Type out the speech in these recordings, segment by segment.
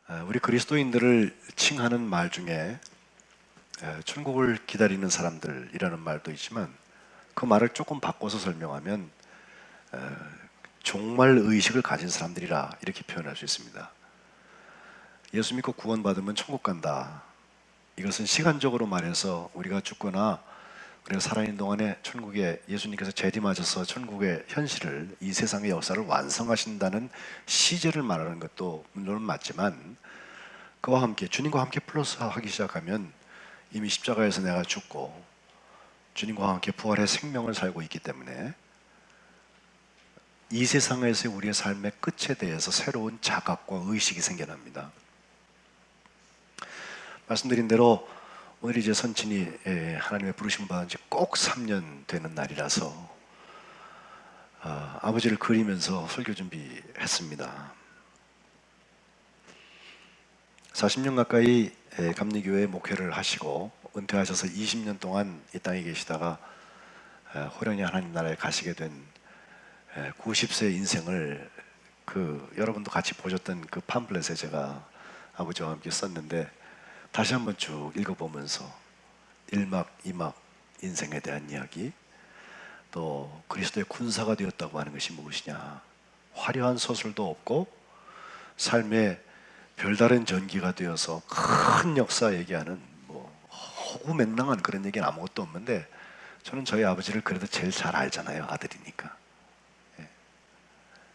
우리 그리스도인들을 칭하는 말 중에 천국을 기다리는 사람들이라는 말도 있지만 그 말을 조금 바꿔서 설명하면 종말 의식을 가진 사람들이라 이렇게 표현할 수 있습니다. 예수 믿고 구원받으면 천국 간다. 이것은 시간적으로 말해서 우리가 죽거나 우리가 살아있는 동안에 천국에 예수님께서 재림하셔서 천국의 현실을, 이 세상의 역사를 완성하신다는 시제를 말하는 것도 물론 맞지만, 그와 함께 주님과 함께 플러스하기 시작하면 이미 십자가에서 내가 죽고 주님과 함께 부활의 생명을 살고 있기 때문에 이 세상에서 우리의 삶의 끝에 대해서 새로운 자각과 의식이 생겨납니다. 말씀드린 대로 오늘 이제 선친이 하나님의 부르심을 받은 지 꼭 3년 되는 날이라서 아버지를 그리면서 설교 준비했습니다. 40년 가까이 감리교회 목회를 하시고 은퇴하셔서 20년 동안 이 땅에 계시다가 호련히 하나님 나라에 가시게 된 90세 인생을 여러분도 같이 보셨던 그 팜플렛에 제가 아버지와 함께 썼는데 다시 한번 쭉 읽어보면서 1막, 2막 인생에 대한 이야기, 또 그리스도의 군사가 되었다고 하는 것이 무엇이냐, 화려한 서술도 없고 삶의 별다른 전기가 되어서 큰 역사 얘기하는 허구맹랑한 그런 얘기는 아무것도 없는데, 저는 저희 아버지를 그래도 제일 잘 알잖아요. 아들이니까.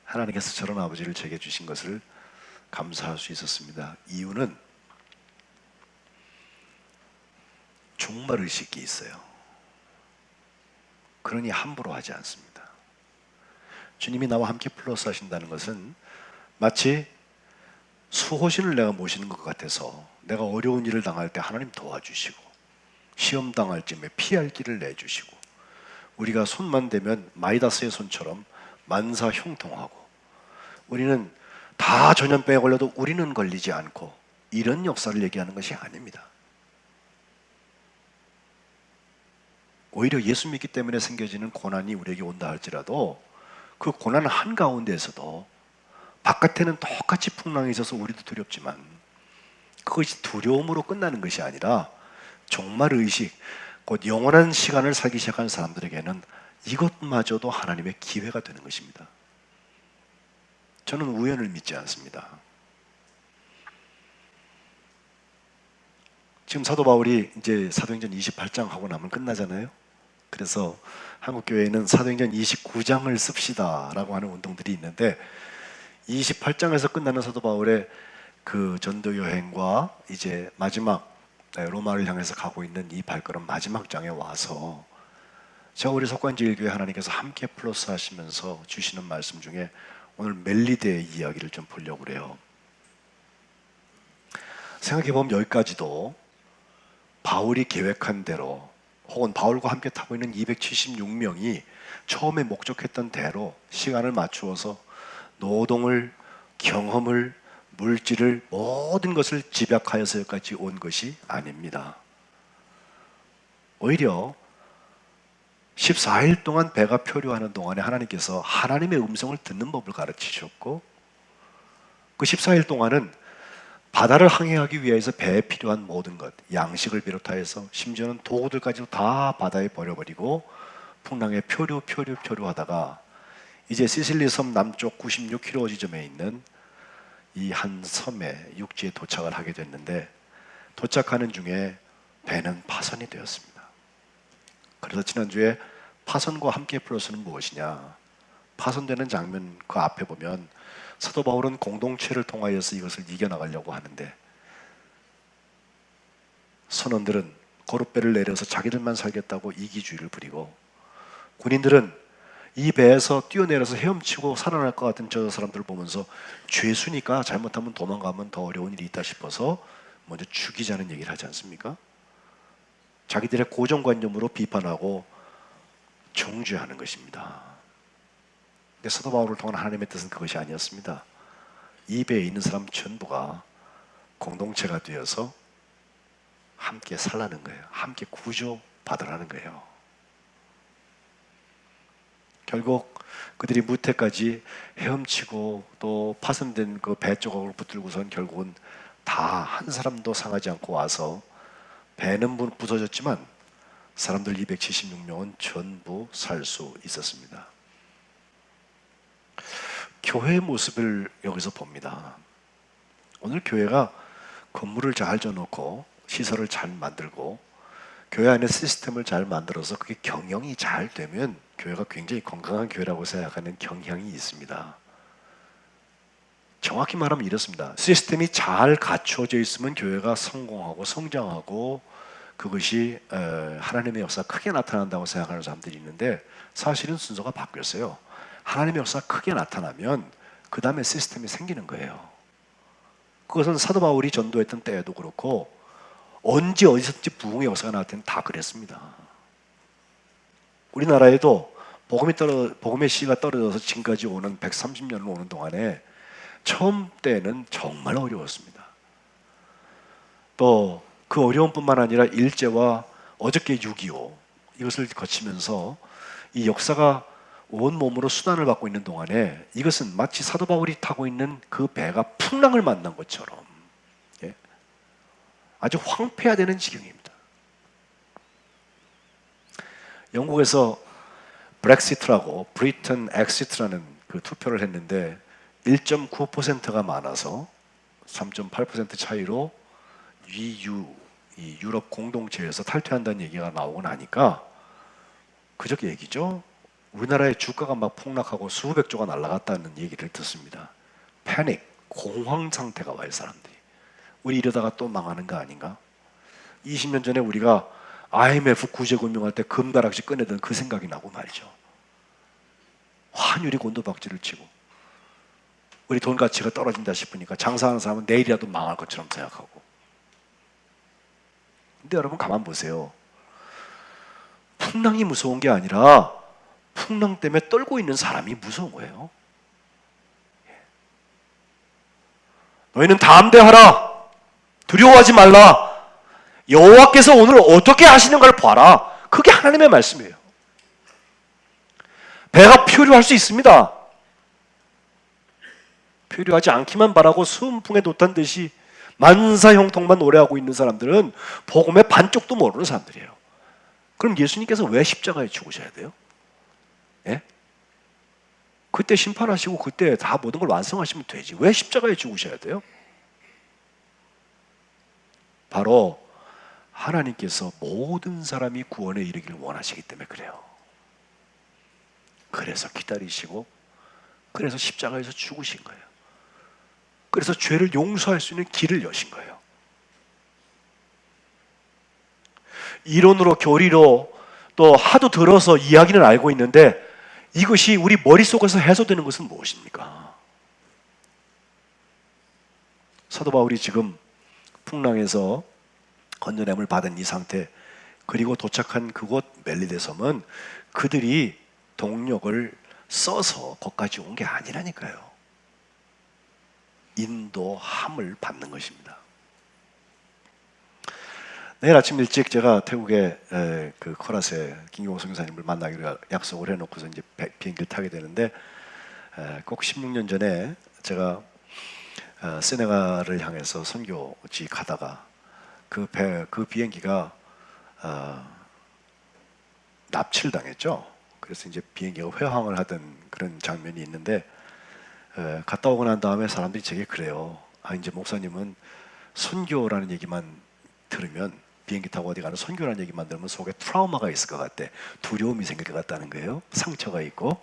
하나님께서 저런 아버지를 제게 주신 것을 감사할 수 있었습니다. 이유는 종말의식이 있어요. 그러니 함부로 하지 않습니다. 주님이 나와 함께 플러스 하신다는 것은 마치 수호신을 내가 모시는 것 같아서 내가 어려운 일을 당할 때 하나님 도와주시고, 시험 당할 쯤에 피할 길을 내주시고, 우리가 손만 대면 마이다스의 손처럼 만사 형통하고, 우리는 다 전염병에 걸려도 우리는 걸리지 않고, 이런 역사를 얘기하는 것이 아닙니다. 오히려 예수 믿기 때문에 생겨지는 고난이 우리에게 온다 할지라도 그 고난 한가운데에서도 바깥에는 똑같이 풍랑이 있어서 우리도 두렵지만 그것이 두려움으로 끝나는 것이 아니라 종말의식, 곧 영원한 시간을 살기 시작한 사람들에게는 이것마저도 하나님의 기회가 되는 것입니다. 저는 우연을 믿지 않습니다. 지금 사도 바울이 이제 사도행전 28장 하고 나면 끝나잖아요. 그래서 한국교회에는 사도행전 29장을 씁시다 라고 하는 운동들이 있는데, 28장에서 끝나는 사도 바울의 그 전도 여행과 이제 마지막 로마를 향해서 가고 있는 이 발걸음 마지막 장에 와서 제가 우리 석관제일교회 하나님께서 함께 플러스 하시면서 주시는 말씀 중에 오늘 멜리데의 이야기를 좀 보려고 그래요. 생각해보면 여기까지도 바울이 계획한 대로, 혹은 바울과 함께 타고 있는 276명이 처음에 목적했던 대로 시간을 맞추어서 노동을, 경험을, 물질을, 모든 것을 집약하여서 여기까지 온 것이 아닙니다. 오히려 14일 동안 배가 표류하는 동안에 하나님께서 하나님의 음성을 듣는 법을 가르치셨고, 그 14일 동안은 바다를 항해하기 위해서 배에 필요한 모든 것, 양식을 비롯하여서 심지어는 도구들까지도 다 바다에 버려버리고 풍랑에 표류하다가 이제 시실리 섬 남쪽 96km 지점에 있는 이 한 섬에 육지에 도착을 하게 됐는데, 도착하는 중에 배는 파선이 되었습니다. 그래서 지난주에 파선과 함께 플러스는 무엇이냐, 파선되는 장면 그 앞에 보면 사도 바울은 공동체를 통하여서 이것을 이겨나가려고 하는데, 선원들은 거룻배를 내려서 자기들만 살겠다고 이기주의를 부리고, 군인들은 이 배에서 뛰어내려서 헤엄치고 살아날 것 같은 저 사람들을 보면서 죄수니까 잘못하면 도망가면 더 어려운 일이 있다 싶어서 먼저 죽이자는 얘기를 하지 않습니까? 자기들의 고정관념으로 비판하고 정죄하는 것입니다. 근데 사도 바울을 통한 하나님의 뜻은 그것이 아니었습니다. 이 배에 있는 사람 전부가 공동체가 되어서 함께 살라는 거예요. 함께 구조받으라는 거예요. 결국 그들이 무태까지 헤엄치고 또 파손된 그 배 조각을 붙들고선 결국은 다 한 사람도 상하지 않고 와서 배는 부서졌지만 사람들 276명은 전부 살 수 있었습니다. 교회의 모습을 여기서 봅니다. 오늘 교회가 건물을 잘 져놓고 시설을 잘 만들고 교회 안에 시스템을 잘 만들어서 그게 경영이 잘 되면 교회가 굉장히 건강한 교회라고 생각하는 경향이 있습니다. 정확히 말하면 이렇습니다. 시스템이 잘 갖춰져 있으면 교회가 성공하고 성장하고 그것이 하나님의 역사가 크게 나타난다고 생각하는 사람들이 있는데 사실은 순서가 바뀌었어요. 하나님의 역사가 크게 나타나면 그 다음에 시스템이 생기는 거예요. 그것은 사도 바울이 전도했던 때에도 그렇고 언제 어디서든지 부흥의 역사가 나올 때는 다 그랬습니다. 우리나라에도 복음의 씨가 떨어져서 지금까지 오는 130년을 오는 동안에 처음 때는 정말 어려웠습니다. 또 그 어려움뿐만 아니라 일제와 어저께 6.25 이것을 거치면서 이 역사가 온몸으로 수단을 받고 있는 동안에 이것은 마치 사도 바울이 타고 있는 그 배가 풍랑을 만난 것처럼 아주 황폐화되는 지경입니다. 영국에서 브렉시트라고 브리튼 엑시트라는 그 투표를 했는데 1.9%가 많아서 3.8% 차이로 EU, 이 유럽 공동체에서 탈퇴한다는 얘기가 나오고 나니까 그저께 얘기죠. 우리나라의 주가가 막 폭락하고 수백 조가 날아갔다는 얘기를 듣습니다. 패닉, 공황 상태가 와요, 사람들이. 우리 이러다가 또 망하는 거 아닌가? 20년 전에 우리가 IMF 구제금융할 때 금가락지 꺼내던 그 생각이 나고 말이죠. 환율이 곤두박질을 치고 우리 돈 가치가 떨어진다 싶으니까 장사하는 사람은 내일이라도 망할 것처럼 생각하고. 근데 여러분 가만 보세요. 풍랑이 무서운 게 아니라 풍랑 때문에 떨고 있는 사람이 무서운 거예요. 너희는 담대하라. 두려워하지 말라. 여호와께서 오늘 어떻게 하시는가를 봐라. 그게 하나님의 말씀이에요. 배가 표류할 수 있습니다. 표류하지 않기만 바라고 순풍에 돛한 듯이 만사형통만 노래하고 있는 사람들은 복음의 반쪽도 모르는 사람들이에요. 그럼 예수님께서 왜 십자가에 죽으셔야 돼요? 예? 그때 심판하시고 그때 다 모든 걸 완성하시면 되지. 왜 십자가에 죽으셔야 돼요? 바로 하나님께서 모든 사람이 구원에 이르기를 원하시기 때문에 그래요. 그래서 기다리시고 그래서 십자가에서 죽으신 거예요. 그래서 죄를 용서할 수 있는 길을 여신 거예요. 이론으로 교리로 또 하도 들어서 이야기는 알고 있는데 이것이 우리 머릿속에서 해소되는 것은 무엇입니까? 사도 바울이 지금 풍랑에서 건져냄을 받은 이 상태 그리고 도착한 그곳 멜리데 섬은 그들이 동력을 써서 거기까지 온 게 아니라니까요. 인도함을 받는 것입니다. 내일 아침 일찍 제가 태국의 그 코라세 김경호 선교사님을 만나기로 약속을 해놓고서 이제 비행기를 타게 되는데 꼭 16년 전에 제가 세네갈을 향해서 선교지 가다가 그 비행기가 납치를 당했죠. 그래서 이제 비행기가 회항을 하던 그런 장면이 있는데 갔다 오고 난 다음에 사람들이 제게 그래요. 아 이제 목사님은 선교라는 얘기만 들으면 비행기 타고 어디 가는 선교라는 얘기만 들으면 속에 트라우마가 있을 것 같대. 두려움이 생길 것 같다는 거예요. 상처가 있고.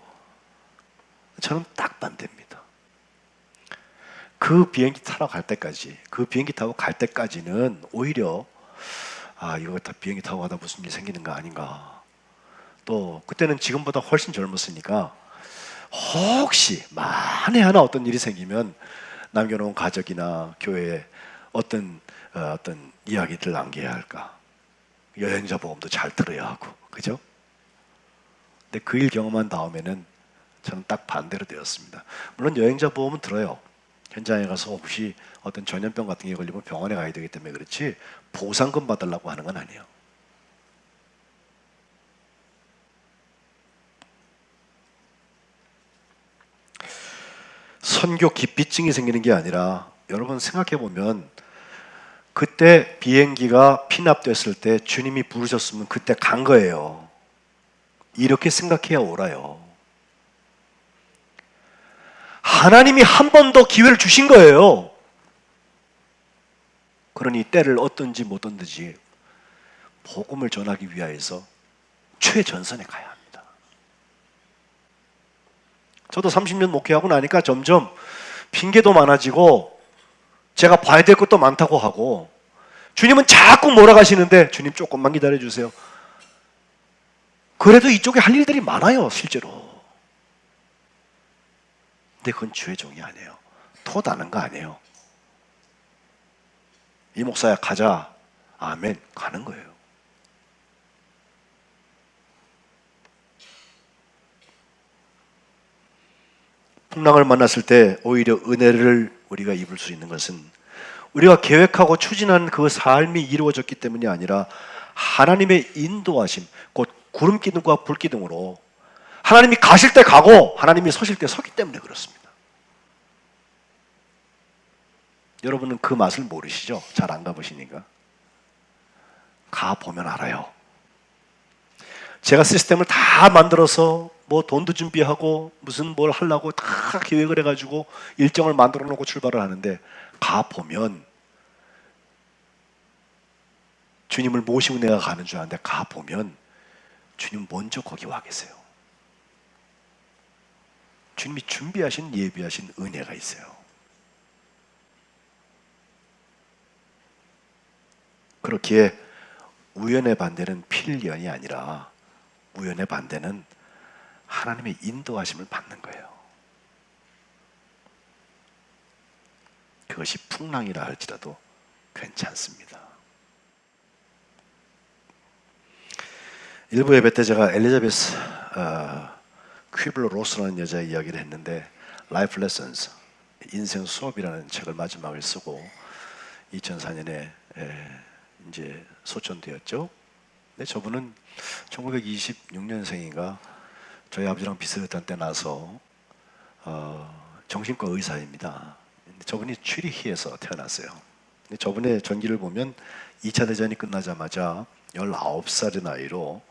저는 딱 반대입니다. 그 비행기 타러 갈 때까지, 그 비행기 타고 갈 때까지는 오히려 아 이거 다 비행기 타고 가다 무슨 일이 생기는 거 아닌가. 또 그때는 지금보다 훨씬 젊었으니까 혹시 만에 하나 어떤 일이 생기면 남겨놓은 가족이나 교회에 어떤 이야기들을 남겨야 할까? 여행자 보험도 잘 들어야 하고, 그죠? 근데 그 일 경험한 다음에는 저는 딱 반대로 되었습니다. 물론 여행자 보험은 들어요. 현장에 가서 혹시 어떤 전염병 같은 게 걸리면 병원에 가야 되기 때문에 그렇지 보상금 받으려고 하는 건 아니에요. 선교 기피증이 생기는 게 아니라 여러분 생각해 보면 그때 비행기가 피납됐을 때 주님이 부르셨으면 그때 간 거예요. 이렇게 생각해야 옳아요. 하나님이 한 번 더 기회를 주신 거예요. 그러니 때를 얻든지 못 얻든지 복음을 전하기 위하여서 최전선에 가야 합니다. 저도 30년 목회하고 나니까 점점 핑계도 많아지고 제가 봐야 될 것도 많다고 하고, 주님은 자꾸 몰아가시는데 주님 조금만 기다려주세요. 그래도 이쪽에 할 일들이 많아요, 실제로. 근데 그건 주의 종이 아니에요. 토다는 거 아니에요. 이 목사야 가자, 아멘, 가는 거예요. 풍랑을 만났을 때 오히려 은혜를 우리가 입을 수 있는 것은 우리가 계획하고 추진한 그 삶이 이루어졌기 때문이 아니라 하나님의 인도하심, 곧 구름 기둥과 불 기둥으로 하나님이 가실 때 가고 하나님이 서실 때 서기 때문에 그렇습니다. 여러분은 그 맛을 모르시죠? 잘 안 가보시니까. 가보면 알아요. 제가 시스템을 다 만들어서 뭐 돈도 준비하고 무슨 뭘 하려고 다 계획을 해가지고 일정을 만들어 놓고 출발을 하는데, 가보면 주님을 모시고 내가 가는 줄 아는데 가보면 주님 먼저 거기 와 계세요. 주님이 준비하신 예비하신 은혜가 있어요. 그렇기에 우연의 반대는 필연이 아니라 우연의 반대는 하나님의 인도하심을 받는 거예요. 그것이 풍랑이라 할지라도 괜찮습니다. 일부 예배 때 제가 엘리자베스 퀴블러 로스라는 여자의 이야기를 했는데, Life Lessons, 인생 수업이라는 책을 마지막에 쓰고 2004년에 이제 소천되었죠. 근데 저분은 1926년생인가 저희 아버지랑 비슷했던 때 나서 정신과 의사입니다. 근데 저분이 취리히에서 태어났어요. 근데 저분의 전기를 보면 2차 대전이 끝나자마자 19살의 나이로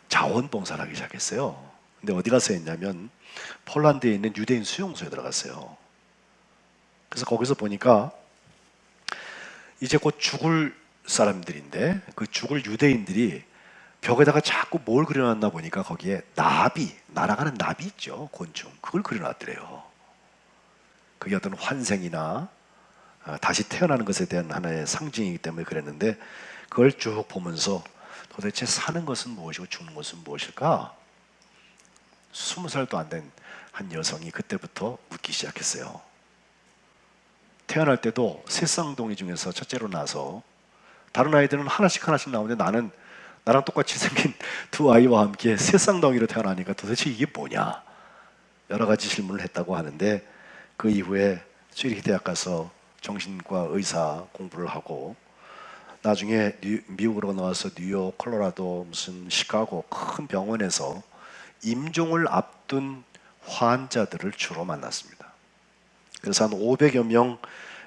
자원봉사를 하기 시작했어요. 근데 어디 가서 했냐면 폴란드에 있는 유대인 수용소에 들어갔어요. 그래서 거기서 보니까 이제 곧 죽을 사람들인데 그 죽을 유대인들이 벽에다가 자꾸 뭘 그려놨나 보니까 거기에 나비, 날아가는 나비 있죠, 곤충, 그걸 그려놨더래요. 그게 어떤 환생이나 다시 태어나는 것에 대한 하나의 상징이기 때문에 그랬는데, 그걸 쭉 보면서 도대체 사는 것은 무엇이고 죽는 것은 무엇일까? 20살도 안 된 한 여성이 그때부터 묻기 시작했어요. 태어날 때도 세 쌍둥이 중에서 첫째로 나서 다른 아이들은 하나씩 하나씩 나오는데 나는 나랑 똑같이 생긴 두 아이와 함께 세 쌍둥이로 태어나니까 도대체 이게 뭐냐? 여러 가지 질문을 했다고 하는데, 그 이후에 쭈리히 대학 가서 정신과 의사 공부를 하고 나중에 미국으로 나와서 뉴욕, 콜로라도, 무슨 시카고 큰 병원에서 임종을 앞둔 환자들을 주로 만났습니다. 그래서 한 500여 명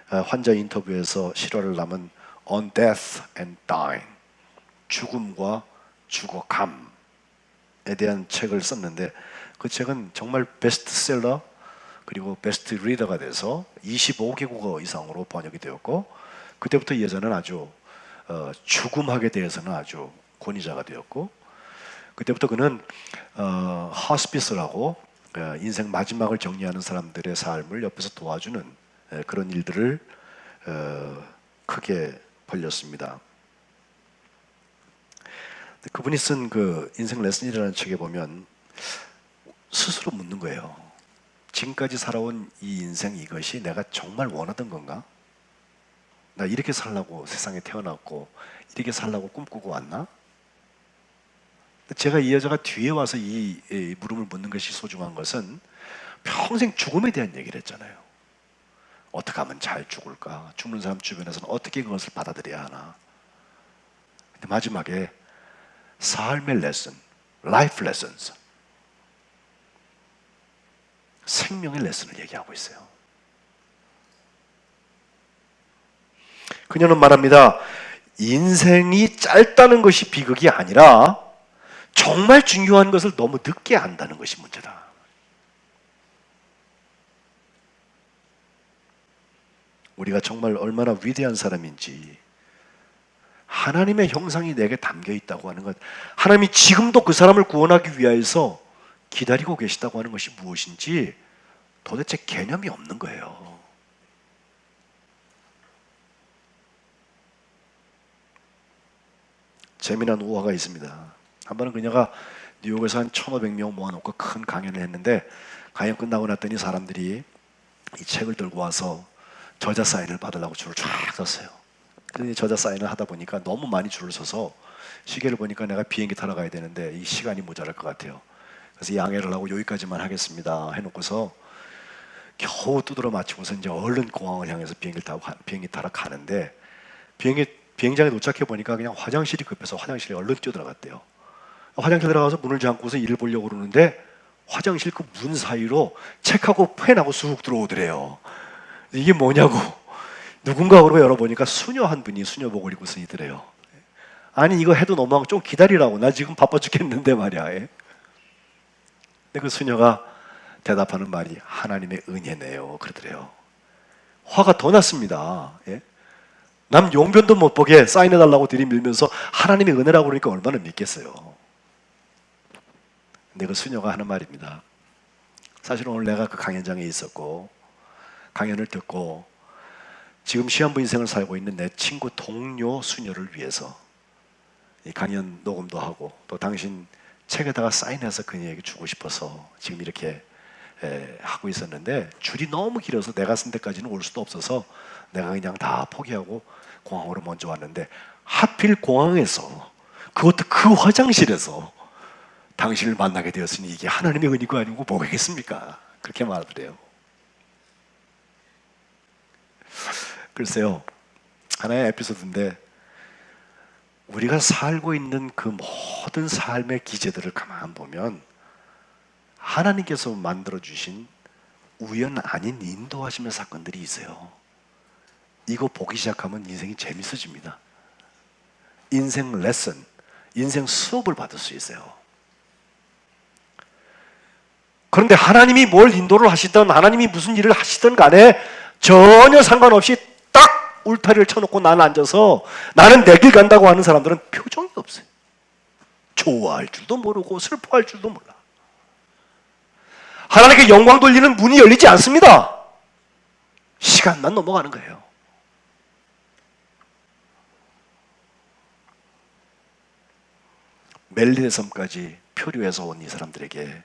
환자 인터뷰에서 실화를 남은 On Death and Dying, 죽음과 죽어감에 대한 책을 썼는데, 그 책은 정말 베스트셀러 그리고 베스트 리더가 돼서 25개국어 이상으로 번역이 되었고, 그때부터 이 여자는 아주 죽음학에 대해서는 아주 권위자가 되었고, 그때부터 그는 호스피스라고 인생 마지막을 정리하는 사람들의 삶을 옆에서 도와주는 그런 일들을 크게 벌렸습니다. 그분이 쓴 그 인생 레슨이라는 책에 보면 스스로 묻는 거예요. 지금까지 살아온 이 인생, 이것이 내가 정말 원하던 건가? 나 이렇게 살라고 세상에 태어났고 이렇게 살라고 꿈꾸고 왔나? 제가 이 여자가 뒤에 와서 이 물음을 묻는 것이 소중한 것은 평생 죽음에 대한 얘기를 했잖아요. 어떻게 하면 잘 죽을까? 죽는 사람 주변에서는 어떻게 그것을 받아들여야 하나? 근데 마지막에 삶의 레슨, 라이프 레슨스, 생명의 레슨을 얘기하고 있어요. 그녀는 말합니다. 인생이 짧다는 것이 비극이 아니라 정말 중요한 것을 너무 늦게 안다는 것이 문제다. 우리가 정말 얼마나 위대한 사람인지, 하나님의 형상이 내게 담겨 있다고 하는 것, 하나님이 지금도 그 사람을 구원하기 위해서 기다리고 계시다고 하는 것이 무엇인지 도대체 개념이 없는 거예요. 재미난 우화가 있습니다. 한 번은 그녀가 뉴욕에서 한 1,500명 모아놓고 큰 강연을 했는데, 강연 끝나고 났더니 사람들이 이 책을 들고 와서 저자 사인을 받으려고 줄을 쫙 섰어요. 그런데 저자 사인을 하다 보니까 너무 많이 줄을 서서 시계를 보니까 내가 비행기 타러 가야 되는데 이 시간이 모자랄 것 같아요. 그래서 양해를 하고 여기까지만 하겠습니다 해놓고서 겨우 두드러 맞추고서 이제 얼른 공항을 향해서 비행기 타러 가는데, 비행장에 도착해 보니까 그냥 화장실이 급해서 화장실에 얼른 뛰어들어갔대요. 화장실 들어가서 문을 잠고서 일을 보려고 그러는데 화장실 그 문 사이로 책하고 펜하고 쑥 들어오더래요. 이게 뭐냐고 누군가 그러고 열어보니까 수녀 한 분이 수녀복을 입고서 있더래요. 아니 이거 해도 너무하고 좀 기다리라고, 나 지금 바빠 죽겠는데 말이야. 근데 그 수녀가 대답하는 말이 하나님의 은혜네요 그러더래요. 화가 더 났습니다. 남 용변도 못 보게 사인해달라고 들이밀면서 하나님의 은혜라고 그러니까 얼마나 믿겠어요. 근데 그 수녀가 하는 말입니다. 사실 오늘 내가 그 강연장에 있었고 강연을 듣고 지금 시한부 인생을 살고 있는 내 친구 동료 수녀를 위해서 이 강연 녹음도 하고 또 당신 책에다가 사인해서 그녀에게 주고 싶어서 지금 이렇게 하고 있었는데 줄이 너무 길어서 내가 쓴 데까지는 올 수도 없어서 내가 그냥 다 포기하고 공항으로 먼저 왔는데, 하필 공항에서, 그것도 그 화장실에서 당신을 만나게 되었으니 이게 하나님의 은혜가 아니고 뭐겠습니까? 그렇게 말하더래요. 글쎄요, 하나의 에피소드인데 우리가 살고 있는 그 모든 삶의 기제들을 가만 보면 하나님께서 만들어주신 우연 아닌 인도하시는 사건들이 있어요. 이거 보기 시작하면 인생이 재밌어집니다. 인생 레슨, 인생 수업을 받을 수 있어요. 그런데 하나님이 뭘 인도를 하시든 하나님이 무슨 일을 하시든 간에 전혀 상관없이 딱 울타리를 쳐놓고 나는 앉아서 나는 내 길 간다고 하는 사람들은 표정이 없어요. 좋아할 줄도 모르고 슬퍼할 줄도 몰라. 하나님께 영광 돌리는 문이 열리지 않습니다. 시간만 넘어가는 거예요. 멜린의 섬까지 표류해서 온 이 사람들에게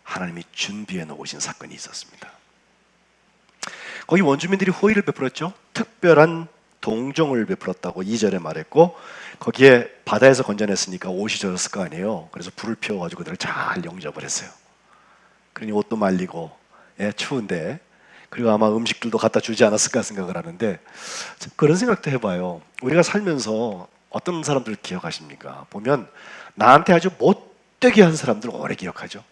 하나님이 준비해 놓으신 사건이 있었습니다. 거기 원주민들이 호의를 베풀었죠. 특별한 동정을 베풀었다고 2절에 말했고, 거기에 바다에서 건져냈으니까 옷이 젖었을 거 아니에요. 그래서 불을 피워가지고 그들을 잘 영접을 했어요. 그러니 옷도 말리고 추운데, 그리고 아마 음식들도 갖다 주지 않았을까 생각을 하는데, 그런 생각도 해봐요. 우리가 살면서 어떤 사람들을 기억하십니까? 보면 나한테 아주 못되게 한 사람들 오래 기억하죠.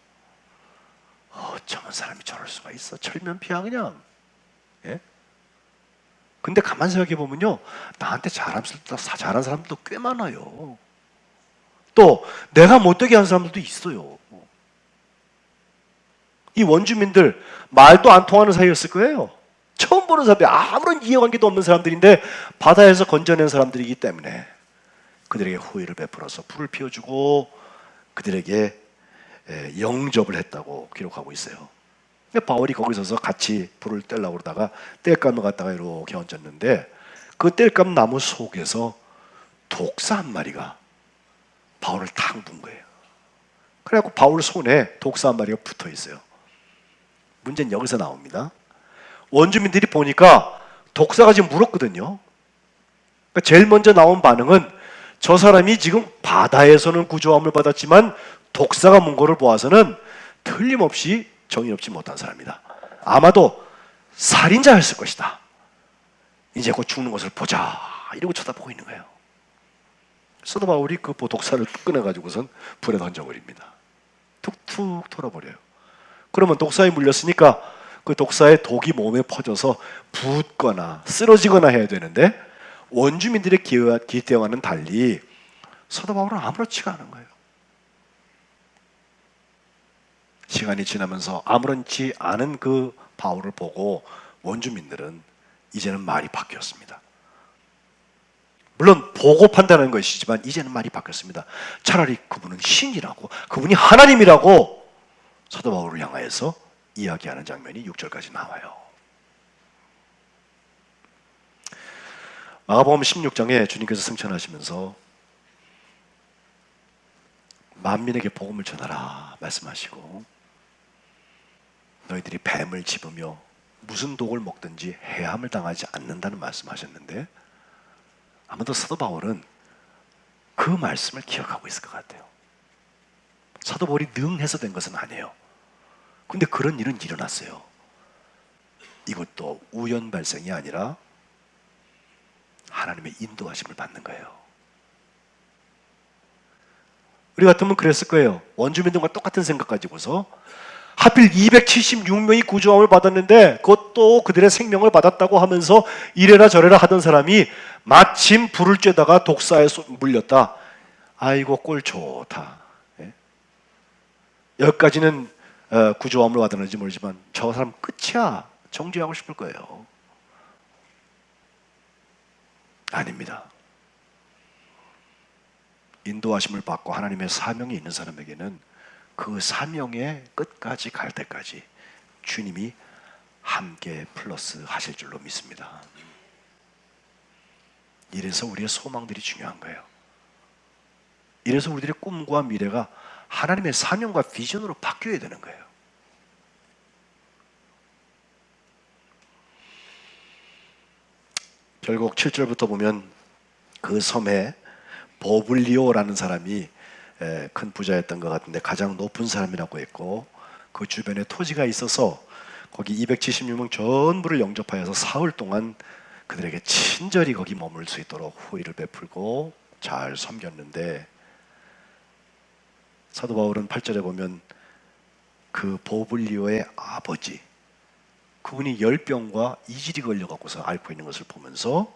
어쩌면 사람이 저럴 수가 있어. 철면피야 그냥. 근데 가만 생각해 보면요, 나한테 잘한 사람들도 꽤 많아요. 또 내가 못되게 한 사람들도 있어요. 이 원주민들 말도 안 통하는 사이였을 거예요. 처음 보는 사람들, 아무런 이해관계도 없는 사람들인데 바다에서 건져낸 사람들이기 때문에 그들에게 호의를 베풀어서 불을 피워주고 그들에게 영접을 했다고 기록하고 있어요. 근데 바울이 거기 서서 같이 불을 떼려고 그러다가 땔감을 갖다가 이렇게 얹었는데, 그 땔감 나무 속에서 독사 한 마리가 바울을 탁 문 거예요. 그래갖고 바울 손에 독사 한 마리가 붙어 있어요. 문제는 여기서 나옵니다. 원주민들이 보니까 독사가 지금 물었거든요. 그러니까 제일 먼저 나온 반응은 저 사람이 지금 바다에서는 구조함을 받았지만 독사가 문 거를 보아서는 틀림없이 정의롭지 못한 사람이다. 아마도 살인자였을 것이다. 이제 곧 죽는 것을 보자. 이러고 쳐다보고 있는 거예요. 사도 바울이 그 독사를 꺼내가지고선 불에 던져버립니다. 툭툭 털어버려요. 그러면 독사에 물렸으니까 그 독사의 독이 몸에 퍼져서 붓거나 쓰러지거나 해야 되는데 원주민들의 기대와는 달리 사도 바울은 아무렇지가 않은 거예요. 시간이 지나면서 아무렇지 않은 그 바울을 보고 원주민들은 이제는 말이 바뀌었습니다. 물론 보고 판단하는 것이지만 이제는 말이 바뀌었습니다. 차라리 그분은 신이라고, 그분이 하나님이라고 사도 바울을 향하여서 이야기하는 장면이 6절까지 나와요. 마가복음 16장에 주님께서 승천하시면서 만민에게 복음을 전하라 말씀하시고, 너희들이 뱀을 집으며 무슨 독을 먹든지 해함을 당하지 않는다는 말씀하셨는데, 아마도 사도 바울은 그 말씀을 기억하고 있을 것 같아요. 사도 바울이 능해서 된 것은 아니에요. 근데 그런 일은 일어났어요. 이것도 우연 발생이 아니라 하나님의 인도하심을 받는 거예요. 우리 같으면 그랬을 거예요. 원주민들과 똑같은 생각 가지고서 하필 276명이 구조함을 받았는데 그것도 그들의 생명을 받았다고 하면서 이래라 저래라 하던 사람이 마침 불을 쬐다가 독사에 물렸다. 아이고 꼴 좋다. 예? 여기까지는 구조함을 받았는지 모르지만 저 사람 끝이야. 정지하고 싶을 거예요. 아닙니다. 인도하심을 받고 하나님의 사명이 있는 사람에게는 그 사명의 끝까지 갈 때까지 주님이 함께 플러스 하실 줄로 믿습니다. 이래서 우리의 소망들이 중요한 거예요. 이래서 우리들의 꿈과 미래가 하나님의 사명과 비전으로 바뀌어야 되는 거예요. 결국 7절부터 보면 그 섬에 버블리오라는 사람이 큰 부자였던 것 같은데 가장 높은 사람이라고 했고, 그 주변에 토지가 있어서 거기 276명 전부를 영접하여서 사흘 동안 그들에게 친절히 거기 머물 수 있도록 호의를 베풀고 잘 섬겼는데, 사도 바울은 8절에 보면 그 버블리오의 아버지, 그분이 열병과 이질이 걸려갖고서 앓고 있는 것을 보면서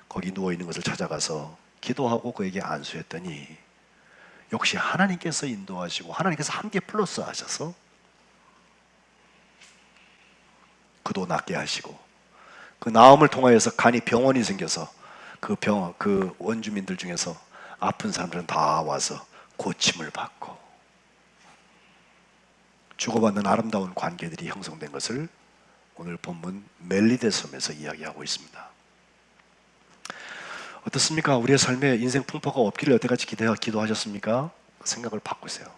거기 누워있는 것을 찾아가서 기도하고 그에게 안수했더니 역시 하나님께서 인도하시고 하나님께서 함께 플러스 하셔서 그도 낫게 하시고, 그 나음을 통하여서 간이 병원이 생겨서 그 원주민들 중에서 아픈 사람들은 다 와서 고침을 받고 주고받는 아름다운 관계들이 형성된 것을 오늘 본문 멜리데 섬에서 이야기하고 있습니다. 어떻습니까? 우리의 삶에 인생 풍파가 없기를 여태까지 기도하셨습니까? 생각을 바꾸세요.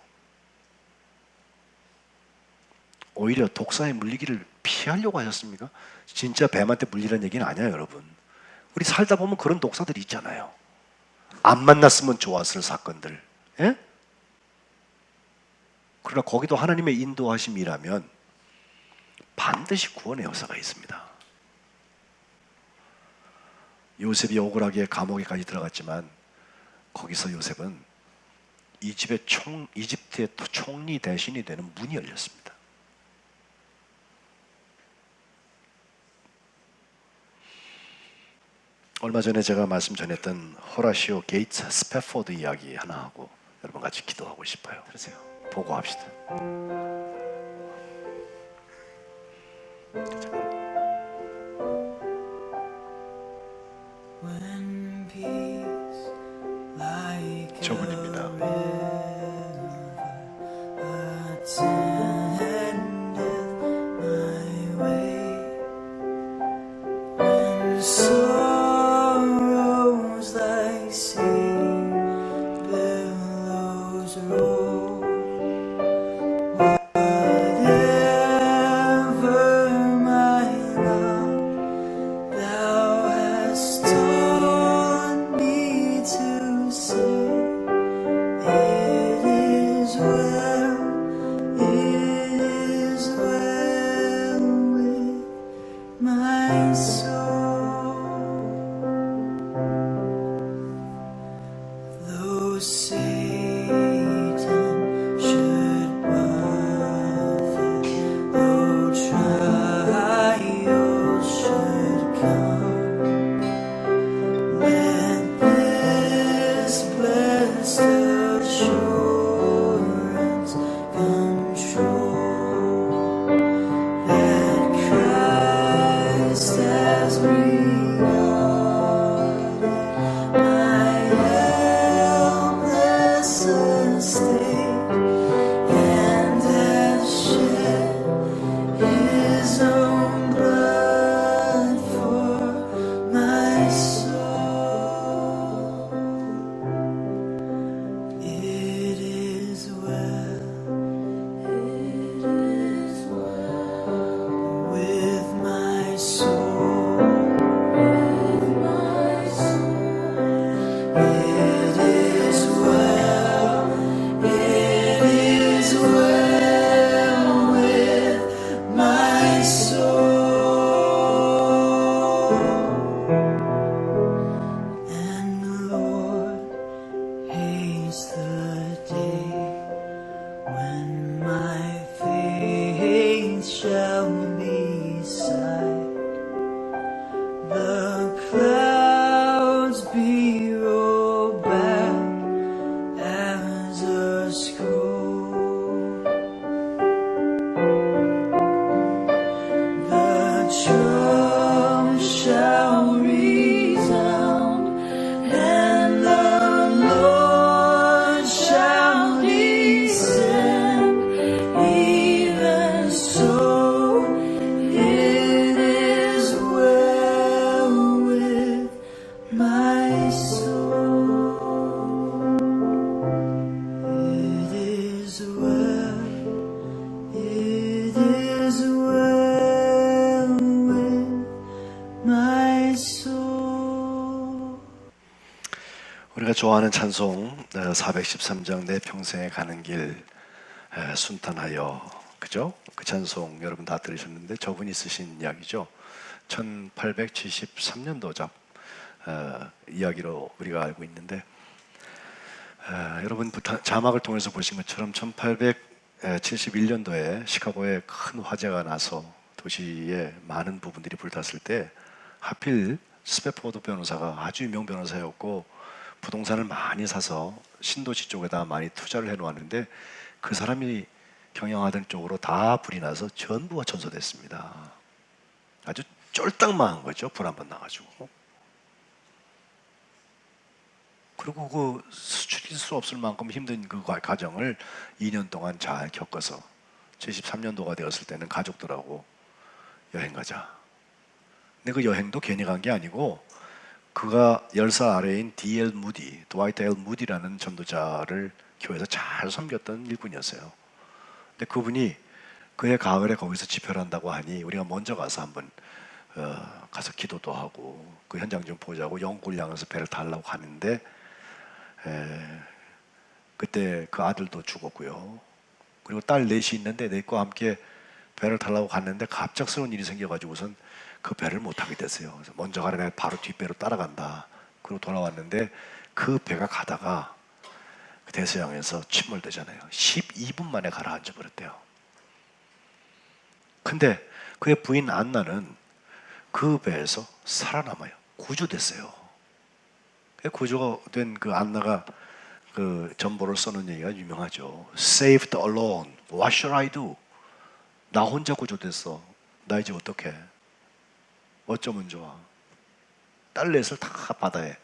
오히려 독사에 물리기를 피하려고 하셨습니까? 진짜 뱀한테 물리라는 얘기는 아니에요, 여러분. 우리 살다 보면 그런 독사들이 있잖아요. 안 만났으면 좋았을 사건들. 예? 그러나 거기도 하나님의 인도하심이라면 반드시 구원의 역사가 있습니다. 요셉이 억울하게 감옥에까지 들어갔지만 거기서 요셉은 이집트의 총리 대신이 되는 문이 열렸습니다. 얼마 전에 제가 말씀 전했던 호라시오 게이츠 스패포드 이야기 하나 하고 여러분 같이 기도하고 싶어요. 그러세요. 보고합시다. 저분입니다. Satan should buffet, oh try trump shall resound, and the Lord shall descend. Even so, it is well with my soul. It is well. It is well with my soul. 우리가 좋아하는 찬송 413장 내 평생에 가는 길 순탄하여, 그죠? 그 찬송 여러분 다 들으셨는데 저분이 쓰신 이야기죠. 1873년도작 이야기로 우리가 알고 있는데, 여러분 자막을 통해서 보신 것처럼 1871년도에 시카고에 큰 화재가 나서 도시의 많은 부분들이 불탔을 때 하필 스패포드 변호사가 아주 유명 변호사였고 부동산을 많이 사서 신도시 쪽에다 많이 투자를 해놓았는데 그 사람이 경영하던 쪽으로 다 불이 나서 전부가 전소됐습니다. 아주 쫄딱 망한 거죠. 불 한 번 나가지고. 그리고 그 수출일 수 없을 만큼 힘든 그 과정을 2년 동안 잘 겪어서 73년도가 되었을 때는 가족들하고 여행 가자. 근데 그 여행도 괜히 간 게 아니고 그가 열사 아래인 D.L. 무디, 드와이트 L. 무디라는 전도자를 교회에서 잘 섬겼던 일꾼이었어요. 근데 그분이 그해 가을에 거기서 집회를 한다고 하니 우리가 먼저 가서 한번 가서 기도도 하고 그 현장 좀 보자고 영국을 향해서 배를 타려고 하는데 그때 그 아들도 죽었고요. 그리고 딸 넷이 있는데 넷과 함께 배를 타려고 갔는데 갑작스러운 일이 생겨가지고선 그 배를 못 타게 됐어요. 그래서 먼저 가라, 내가 바로 뒷배로 따라간다. 그리고 돌아왔는데 그 배가 가다가 그 대서양에서 침몰되잖아요. 12분 만에 가라앉아 버렸대요. 근데 그의 부인 안나는 그 배에서 살아남아요. 구조됐어요. 구조된 그 안나가 그 전보를 써놓은 얘기가 유명하죠. Saved alone. What shall I do? 나 혼자 구조됐어. 나 이제 어떡해? 어쩌면 좋아. 딸 넷을 다 바다에.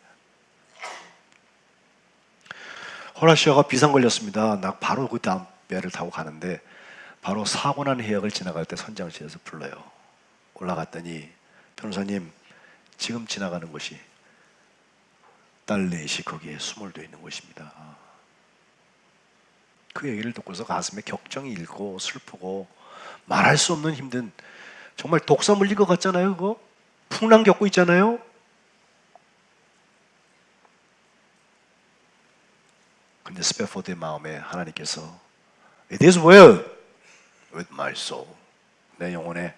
호라시오가 비상 걸렸습니다. 나 바로 그 다음 배를 타고 가는데 바로 사고 난 해역을 지나갈 때 선장실에서 불러요. 올라갔더니 변호사님, 지금 지나가는 곳이 딸 넷이 거기에 수몰되어 있는 곳입니다. 그 얘기를 듣고서 가슴에 격정이 일고 슬프고 말할 수 없는 힘든, 정말 독사 물릴 것 같잖아요. 그거 풍랑 겪고 있잖아요. 근데 스패포드의 마음에 하나님께서 It is well with my soul. 내 영혼에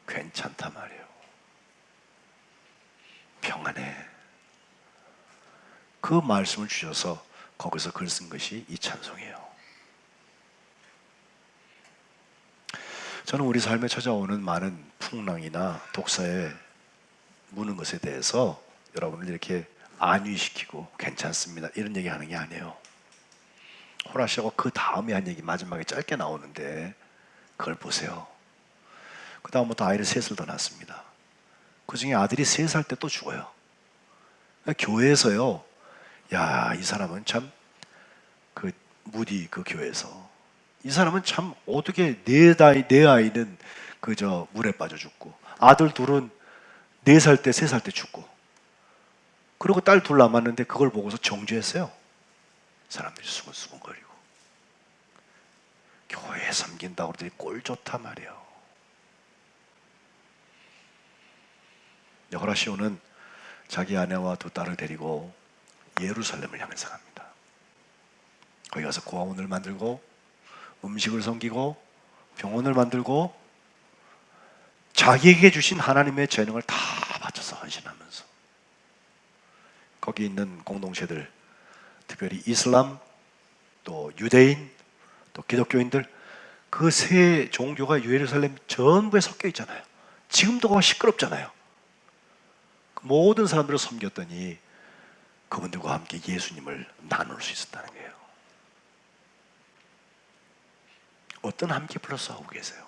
괜찮단 말이에요. 평안해. 그 말씀을 주셔서 거기서 글 쓴 것이 이 찬송이에요. 저는 우리 삶에 찾아오는 많은 풍랑이나 독사에 무는 것에 대해서 여러분을 이렇게 안위시키고 괜찮습니다 이런 얘기 하는 게 아니에요. 호라시오가 그 다음에 한 얘기 마지막에 짧게 나오는데 그걸 보세요. 그 다음부터 아이를 셋을 더 낳습니다. 그 중에 아들이 3살 때 또 죽어요. 교회에서요, 야, 이 사람은 참, 그 무디 그 교회에서 이 사람은 참 어떻게 내 아이는 그저 물에 빠져 죽고 아들 둘은 4살 때 3살 때 죽고 그리고 딸 둘 남았는데 그걸 보고서 정죄했어요. 사람들이 수근수근거리고 교회 섬긴다고 그러더니 꼴 좋다 말이에요. 호라시오는 자기 아내와 2 딸을 데리고 예루살렘을 향해서 갑니다. 거기 가서 고아원을 만들고 음식을 섬기고 병원을 만들고 자기에게 주신 하나님의 재능을 다 바쳐서 헌신하면서 거기 있는 공동체들, 특별히 이슬람, 또 유대인, 또 기독교인들, 그 3 종교가 예루살렘 전부에 섞여 있잖아요. 지금도 거기 시끄럽잖아요. 모든 사람들을 섬겼더니 그분들과 함께 예수님을 나눌 수 있었다는 거예요. 어떤 함께 플러스 하고 계세요?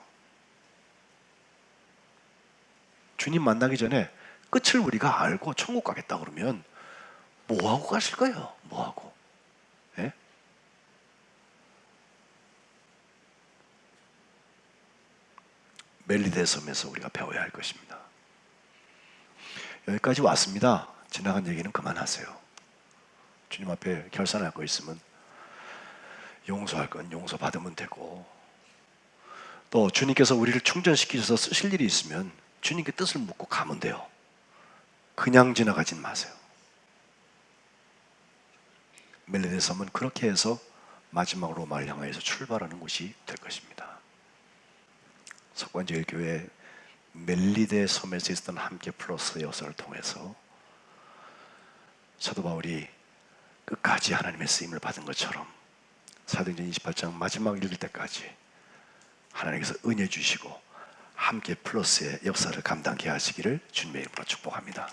주님 만나기 전에 끝을 우리가 알고 천국 가겠다 그러면 뭐하고 가실 거예요? 뭐하고? 예? 멜리데 섬에서 우리가 배워야 할 것입니다. 여기까지 왔습니다. 지나간 얘기는 그만하세요. 주님 앞에 결산할 거 있으면 용서할 건 용서받으면 되고, 또 주님께서 우리를 충전시키셔서 쓰실 일이 있으면 주님께 뜻을 묻고 가면 돼요. 그냥 지나가진 마세요. 멜리데 섬은 그렇게 해서 마지막으로 로마를 향해서 출발하는 곳이 될 것입니다. 석관제일교회 멜리데 섬에서 있었던 함께 플러스 역사를 통해서 사도 바울이 끝까지 하나님의 쓰임을 받은 것처럼 사도행전 28장 마지막 읽을 때까지 하나님께서 은혜 주시고 함께 플러스의 역사를 감당케 하시기를 주님의 이름으로 축복합니다.